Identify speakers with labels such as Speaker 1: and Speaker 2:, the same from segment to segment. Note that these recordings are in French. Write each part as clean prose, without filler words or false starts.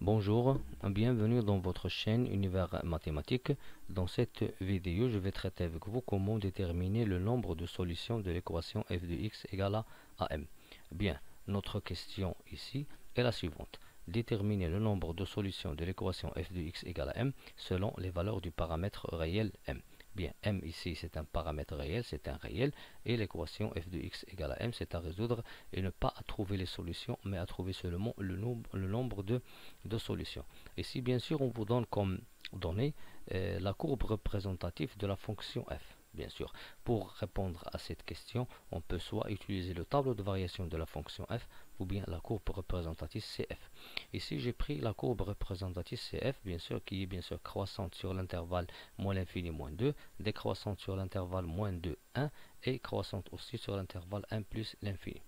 Speaker 1: Bonjour, bienvenue dans votre chaîne Univers Mathématique. Dans cette vidéo, je vais traiter avec vous comment déterminer le nombre de solutions de l'équation f de x égale à m. Bien, notre question ici est la suivante. Déterminer le nombre de solutions de l'équation f de x égale à m selon les valeurs du paramètre réel m. Bien, m ici c'est un paramètre réel, c'est un réel, et l'équation f de x égale à m c'est à résoudre et ne pas à trouver les solutions, mais à trouver seulement le nombre de solutions. Ici, bien sûr, on vous donne comme donnée la courbe représentative de la fonction f. Bien sûr, pour répondre à cette question, on peut soit utiliser le tableau de variation de la fonction f ou bien la courbe représentative cf. Ici, j'ai pris la courbe représentative cf, bien sûr, qui est bien sûr croissante sur l'intervalle moins l'infini moins 2, décroissante sur l'intervalle moins 2, 1 et croissante aussi sur l'intervalle 1 plus l'infini.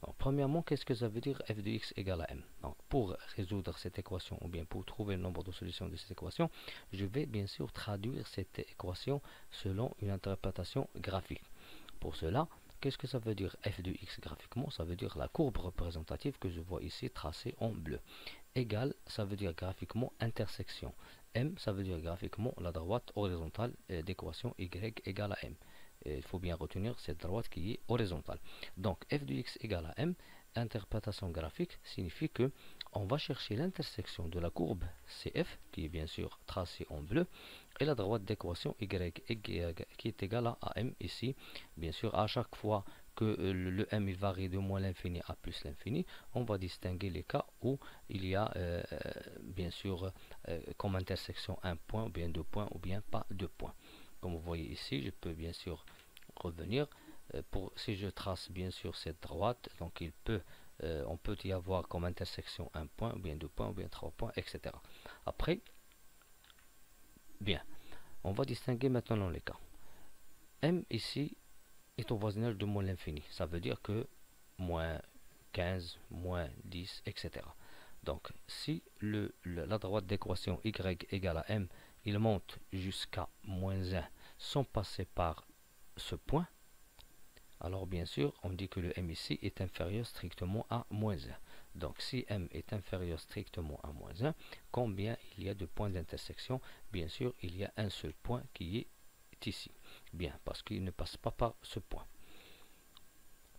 Speaker 1: Alors, premièrement, qu'est-ce que ça veut dire f de x égale à m? Donc, pour résoudre cette équation, ou bien pour trouver le nombre de solutions de cette équation, je vais bien sûr traduire cette équation selon une interprétation graphique. Pour cela, qu'est-ce que ça veut dire f de x graphiquement? Ça veut dire la courbe représentative que je vois ici tracée en bleu. Égal, ça veut dire graphiquement intersection. M, ça veut dire graphiquement la droite horizontale d'équation y égale à m. Il faut bien retenir cette droite qui est horizontale. Donc f de x égale à m, interprétation graphique signifie que on va chercher l'intersection de la courbe CF, qui est bien sûr tracée en bleu, et la droite d'équation y qui est égale à m ici. Bien sûr, à chaque fois que le m il varie de moins l'infini à plus l'infini, on va distinguer les cas où il y a bien sûr comme intersection un point, ou bien deux points, ou bien pas deux points. Comme vous voyez ici, je peux bien sûr revenir. Si je trace bien sûr cette droite, donc on peut y avoir comme intersection un point, ou bien deux points, ou bien trois points, etc. Après, bien, on va distinguer maintenant les cas. M ici est au voisinage de moins l'infini. Ça veut dire que moins 15, moins 10, etc. Donc, si la droite d'équation y égale à m, il monte jusqu'à moins 1 sans passer par ce point, alors bien sûr, on dit que le m ici est inférieur strictement à moins 1. Donc, si m est inférieur strictement à moins 1, combien il y a de points d'intersection? Bien sûr, il y a un seul point qui est ici. Bien, parce qu'il ne passe pas par ce point.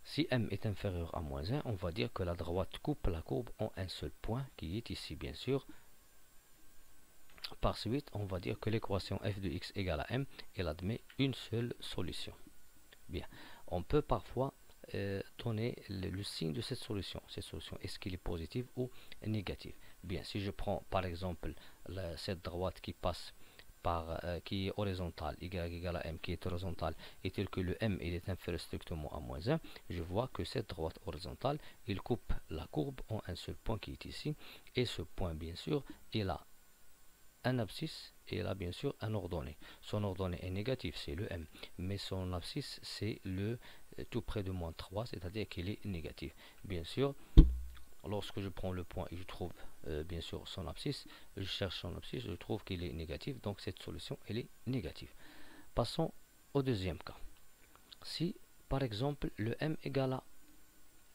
Speaker 1: Si m est inférieur à moins 1, on va dire que la droite coupe la courbe en un seul point qui est ici, bien sûr. Par suite, on va dire que l'équation f de x égale à m, elle admet une seule solution. Bien, on peut parfois donner le signe de cette solution. Cette solution, est-ce qu'elle est positive ou négative? Bien, si je prends par exemple cette droite qui passe qui est horizontale, y égale à m, qui est horizontale, et tel que le m il est inférieur strictement à moins 1, je vois que cette droite horizontale, il coupe la courbe en un seul point qui est ici, et ce point, bien sûr, il a un abscisse et il a bien sûr un ordonnée. Son ordonnée est négatif, c'est le m, mais son abscisse, c'est le tout près de moins 3, c'est-à-dire qu'il est négatif. Bien sûr, lorsque je prends le point et je trouve bien sûr son abscisse, je cherche son abscisse, je trouve qu'il est négatif, donc cette solution elle est négative. Passons au deuxième cas. Si par exemple le m égale à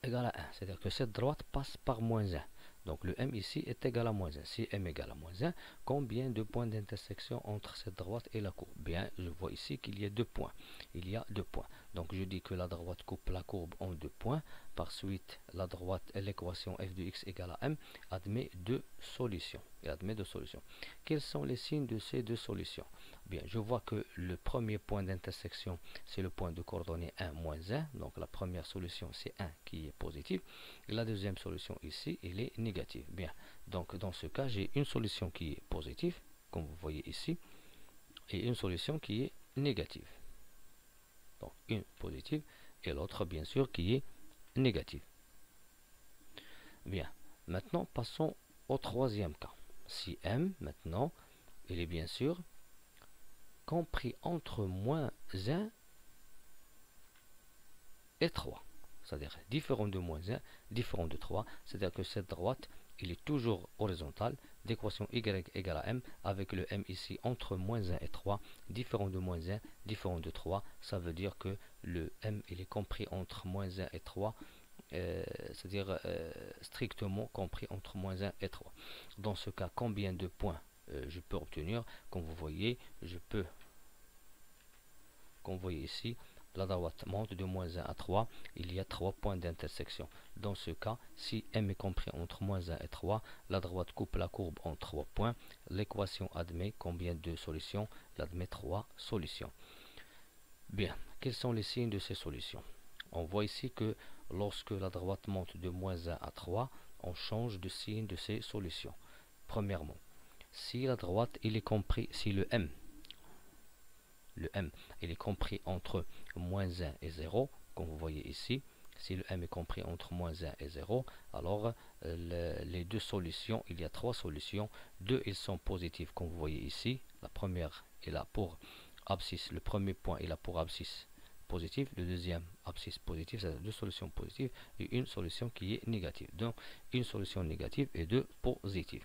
Speaker 1: 1, c'est-à-dire que cette droite passe par moins 1, donc le m ici est égal à moins 1. Si m égale à moins 1, combien de points d'intersection entre cette droite et la courbe? Bien, je vois ici qu'il y a deux points. Il y a deux points. Donc je dis que la droite coupe la courbe en deux points. Par suite, la droite, l'équation f de x égale à m admet deux solutions. Il admet deux solutions. Quels sont les signes de ces deux solutions? Bien, je vois que le premier point d'intersection, c'est le point de coordonnée 1, moins 1. Donc la première solution, c'est 1 qui est positive. Et la deuxième solution ici, elle est négative. Bien, donc dans ce cas, j'ai une solution qui est positive, comme vous voyez ici, et une solution qui est négative. Donc une positive et l'autre, bien sûr, qui est négative. Bien, maintenant passons au troisième cas. Si m, maintenant, il est bien sûr compris entre moins 1 et 3. C'est-à-dire différent de moins 1, différent de 3. C'est-à-dire que cette droite, il est toujours horizontale, d'équation y égale à m, avec le m ici entre moins 1 et 3, différent de moins 1, différent de 3. Ça veut dire que le m, il est compris entre moins 1 et 3, c'est-à-dire strictement compris entre moins 1 et 3. Dans ce cas, combien de points je peux obtenir? Comme vous voyez, comme vous voyez ici, la droite monte de moins 1 à 3, il y a 3 points d'intersection. Dans ce cas, si M est compris entre moins 1 et 3, la droite coupe la courbe en 3 points. L'équation admet combien de solutions? Elle admet 3 solutions. Bien, quels sont les signes de ces solutions? On voit ici que lorsque la droite monte de moins 1 à 3, on change de signe de ces solutions. Premièrement, si la droite il est compris, si le M il est compris entre moins 1 et 0, comme vous voyez ici, si le M est compris entre moins 1 et 0, alors les deux solutions, il y a 3 solutions, 2 ils sont positifs comme vous voyez ici, la première est là pour abscisse, le premier point est là pour abscisse positif, le deuxième abscisse positif, c'est deux solutions positives et une solution qui est négative. Donc une solution négative et deux positives.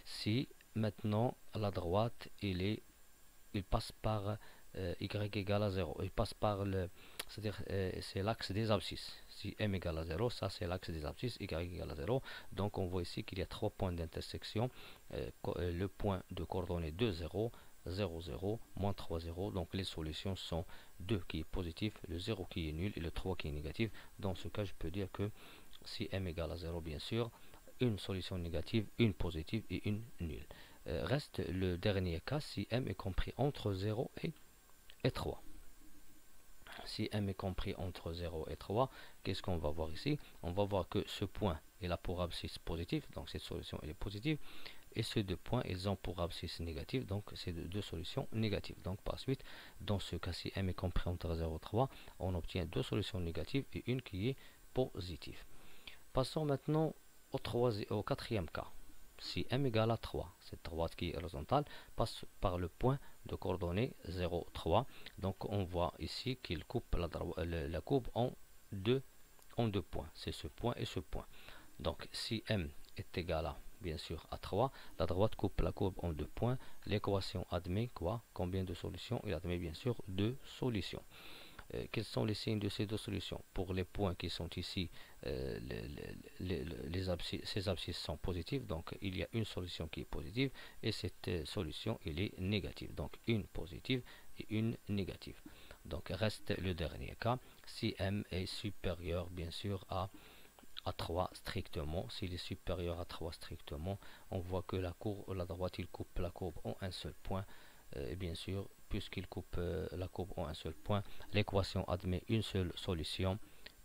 Speaker 1: Si maintenant la droite il passe par y égale à 0, il passe par le, c'est-à-dire c'est l'axe des abscisses. Si m égale à 0, ça c'est l'axe des abscisses, y égale à 0. Donc on voit ici qu'il y a 3 points d'intersection, le point de coordonnées 2, 0, 0, 0, moins 3, 0. Donc les solutions sont 2 qui est positif, le 0 qui est nul et le 3 qui est négatif. Dans ce cas, je peux dire que si m égale à 0, bien sûr, une solution négative, une positive et une nulle. Reste le dernier cas si m est compris entre 0 et 3. Si m est compris entre 0 et 3, qu'est-ce qu'on va voir ici? On va voir que ce point est là pour abscisse positive, donc cette solution est positive, et ces deux points ils ont pour abscisse négative, donc c'est deux solutions négatives. Donc par suite, dans ce cas, si m est compris entre 0 et 3, on obtient deux solutions négatives et une qui est positive. Passons maintenant au quatrième cas. Si m égale à 3, cette droite qui est horizontale passe par le point de coordonnées 0, 3. Donc on voit ici qu'il coupe la courbe en deux points. C'est ce point et ce point. Donc si m est égal à, bien sûr, à 3, la droite coupe la courbe en 2 points. L'équation admet quoi? Combien de solutions? Il admet bien sûr 2 solutions. Quels sont les signes de ces deux solutions? Pour les points qui sont ici, ces abscisses sont positives, donc il y a une solution qui est positive et cette solution elle est négative, donc une positive et une négative. Donc reste le dernier cas, si m est supérieur bien sûr à 3 strictement. S'il est supérieur à 3 strictement, on voit que la droite il coupe la courbe en un seul point. Et bien sûr, puisqu'il coupe la courbe en un seul point, l'équation admet une seule solution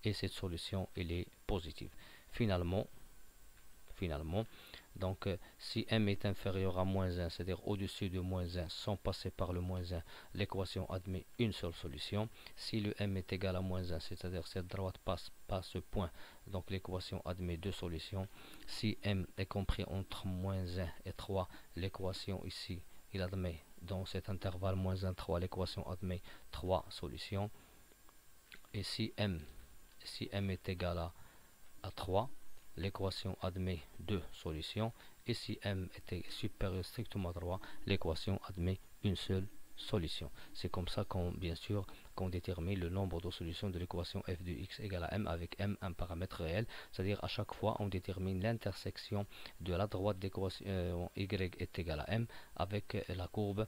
Speaker 1: et cette solution elle est positive. Finalement, donc si m est inférieur à moins 1, c'est-à-dire au-dessus de moins 1 sans passer par le moins 1, l'équation admet une seule solution. Si le m est égal à moins 1, c'est-à-dire cette droite passe par ce point, donc l'équation admet deux solutions. Si m est compris entre moins 1 et 3, l'équation ici il admet dans cet intervalle moins 1, 3, l'équation admet 3 solutions. Et si m est égal à 3, l'équation admet deux solutions. Et si m était supérieur strictement à 3, l'équation admet une seule solution. C'est comme ça bien sûr qu'on détermine le nombre de solutions de l'équation f de x égale à m avec m un paramètre réel, c'est-à-dire à chaque fois on détermine l'intersection de la droite d'équation y est égal à m avec la courbe.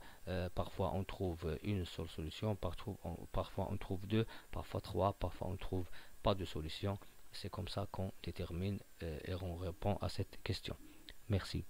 Speaker 1: Parfois on trouve une seule solution, parfois on trouve deux, parfois trois, parfois on trouve pas de solution. C'est comme ça qu'on détermine et on répond à cette question. Merci.